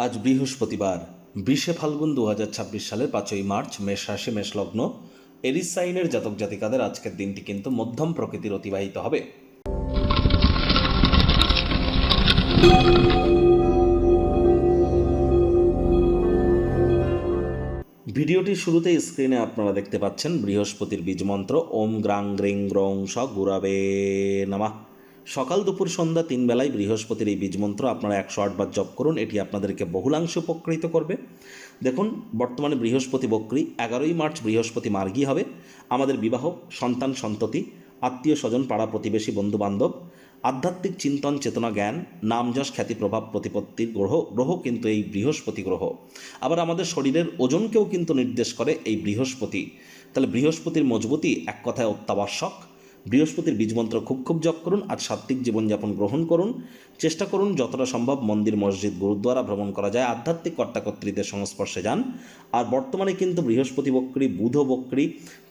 আজ বৃহস্পতিবার 20শে ফাল্গুন 2026 সালের 5ই মার্চ মেষ রাশি মেষ লগ্ন এরিস সাইনের জাতক জাতিকাদের আজকের দিনটি কিন্তু মধ্যম প্রকৃতির অতিবাহিত হবে। ভিডিওটির শুরুতেই স্ক্রিনে আপনারা দেখতে পাচ্ছেন বৃহস্পতির বীজ মন্ত্র ওম গ্রাং গ্রিং গ্রং স গুরাবে নমঃ। সকাল দুপুর সন্ধ্যা 3 বেলায় বৃহস্পতির এই বীজ মন্ত্র আপনারা 108 বার জপ করুন। এটি আপনাদেরকে বহুলাংশে উপকৃত করবে। দেখুন, বর্তমানে বৃহস্পতি বক্রী, 11ই মার্চ বৃহস্পতি মার্গী হবে। আমাদের বিবাহ, সন্তান সন্ততি, আত্মীয় স্বজন, পাড়া প্রতিবেশী, বন্ধু বান্ধব, আধ্যাত্মিক চিন্তন, চেতনা, জ্ঞান, নাম যশ, খ্যাতি, প্রভাব, প্রতিপত্তির গ্রহ কিন্তু এই বৃহস্পতি গ্রহ। আবার আমাদের শরীরের ওজনকেও কিন্তু নির্দেশ করে এই বৃহস্পতি। তাহলে বৃহস্পতির মজবুতি এক কথায় অত্যাবশ্যক। বৃহস্পতির বীজমন্ত্র খুব জপ করুন। আজ সাত্ত্বিক জীবনযাপন গ্রহণ করুন। চেষ্টা করুন যতটা সম্ভব মন্দির, মসজিদ, গুরুদ্বারা ভ্রমণ করা যায়, আধ্যাত্মিক কর্তাকর্ত্রীদের সংস্পর্শে যান। আর বর্তমানে কিন্তু বৃহস্পতি বক্রী, বুধ বক্রী,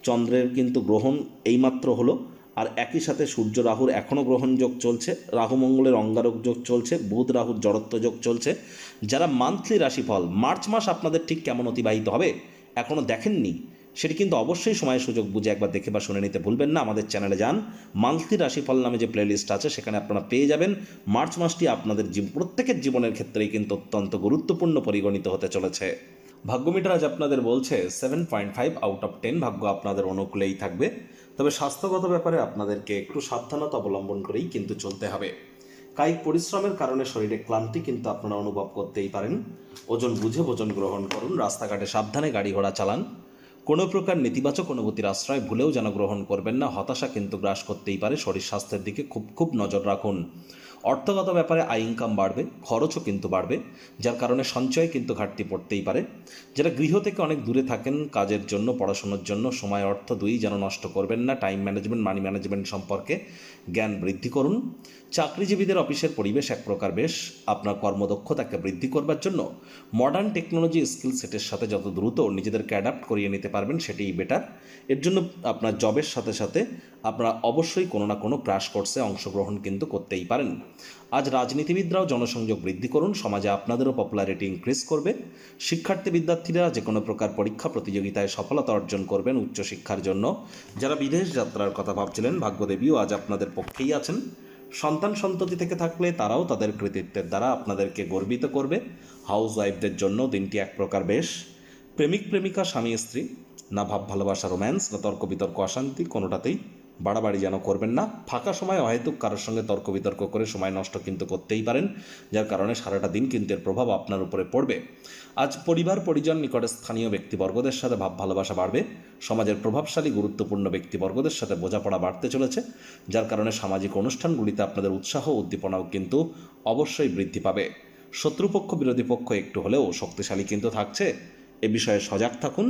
চন্দ্রের কিন্তু গ্রহণ এইমাত্র হলো। আর একই সাথে সূর্য রাহুর এখনও গ্রহণ যোগ চলছে, রাহু মঙ্গলের অঙ্গারক যোগ চলছে, বুধ রাহুর জড়ত্ব যোগ চলছে। যারা মান্থলি রাশিফল মার্চ মাস আপনাদের ঠিক কেমন অতিবাহিত হবে এখনও দেখেননি, সেটি কিন্তু অবশ্যই সময় সুযোগ বুঝে একবার দেখে বা শুনে নিতে ভুলবেন না। আমাদের চ্যানেলে যান, মান্থলি রাশিফল নামে যে প্লেলিস্ট আছে সেখানে আপনারা পেয়ে যাবেন। মার্চ মাসটি আপনাদের প্রত্যেকের জীবনের ক্ষেত্রেই কিন্তু অত্যন্ত গুরুত্বপূর্ণ পরিগণিত হতে চলেছে। ভাগ্যমিটার আজ আপনাদের বলছে 7.5 আউট অফ 10 ভাগ্য আপনাদের অনুকূলেই থাকবে। তবে স্বাস্থ্যগত ব্যাপারে আপনাদেরকে একটু সাবধানতা অবলম্বন করেই কিন্তু চলতে হবে। কায়িক পরিশ্রমের কারণে শরীরে ক্লান্তি কিন্তু আপনারা অনুভব করতেই পারেন। ওজন বুঝে ভোজন গ্রহণ করুন। রাস্তাঘাটে সাবধানে গাড়ি ঘোড়া চালান। কোনো প্রকার নেতিবাচক অনুভূতির আশ্রয় ভুলেও যেন গ্রহণ করবেন না। হতাশা কিন্তু গ্রাস করতেই পারে। শরীর স্বাস্থ্যের দিকে খুব নজর রাখুন। অর্থগত ব্যাপারে আয় ইনকাম বাড়বে, খরচও কিন্তু বাড়বে, যার কারণে সঞ্চয় কিন্তু ঘাটতি পড়তেই পারে। যারা গৃহ থেকে অনেক দূরে থাকেন, কাজের জন্য, পড়াশোনার জন্য, সময় অর্থ দুই যেন নষ্ট করবেন না। টাইম ম্যানেজমেন্ট, মানি ম্যানেজমেন্ট সম্পর্কে জ্ঞান বৃদ্ধি করুন। চাকরিজীবীদের অফিসের পরিবেশ এক প্রকার বেশ। আপনার কর্মদক্ষতাকে বৃদ্ধি করবার জন্য মডার্ন টেকনোলজি স্কিল সেটের সাথে যত দ্রুত নিজেদেরকে অ্যাডাপ্ট করিয়ে নিতে পারবেন সেটাই বেটার। এর জন্য আপনার জবের সাথে সাথে আপনারা অবশ্যই কোনো না কোনো ক্র্যাশ কোর্সে অংশগ্রহণ কিন্তু করতেই পারেন। আজ রাজনীতিবিদরাও জনসংযোগ বৃদ্ধি করুন। সমাজে আপনাদেরও পপুলারিটি ইনক্রিজ করবে। শিক্ষার্থী বিদ্যার্থীরা যে কোনো প্রকার পরীক্ষা প্রতিযোগিতায় সফলতা অর্জন করবেন উচ্চশিক্ষার জন্য। যারা বিদেশ যাত্রার কথা ভাবছিলেন, ভাগ্যদেবীও আজ আপনাদের পক্ষেই আছেন। সন্তান সন্ততি থেকে থাকলে তারাও তাদের কৃতিত্বের দ্বারা আপনাদেরকে গর্বিত করবে। হাউস ওয়াইফদের জন্য দিনটি এক প্রকার বেশ। প্রেমিক প্রেমিকা, স্বামী স্ত্রী, না ভাব ভালোবাসা, রোম্যান্স, না তর্ক বিতর্ক, অশান্তি, কোনোটাতেই বাড়াবাড়ি যেন করবেন না। ফাঁকা সময় অহেতুক কারোর সঙ্গে তর্ক বিতর্ক করে সময় নষ্ট কিন্তু করতেই পারেন, যার কারণে সারাটা দিন কিন্তু এর প্রভাব আপনার উপরে পড়বে। আজ পরিবার পরিজন, নিকটে স্থানীয় ব্যক্তিবর্গদের সাথে ভাব ভালোবাসা বাড়বে। সমাজের প্রভাবশালী গুরুত্বপূর্ণ ব্যক্তিবর্গদের সাথে বোঝাপড়া বাড়তে চলেছে, যার কারণে সামাজিক অনুষ্ঠানগুলিতে আপনাদের উৎসাহ উদ্দীপনাও কিন্তু অবশ্যই বৃদ্ধি পাবে। শত্রুপক্ষ বিরোধী পক্ষ একটু হলেও শক্তিশালী কিন্তু থাকছে, এ বিষয়ে সজাগ থাকুন।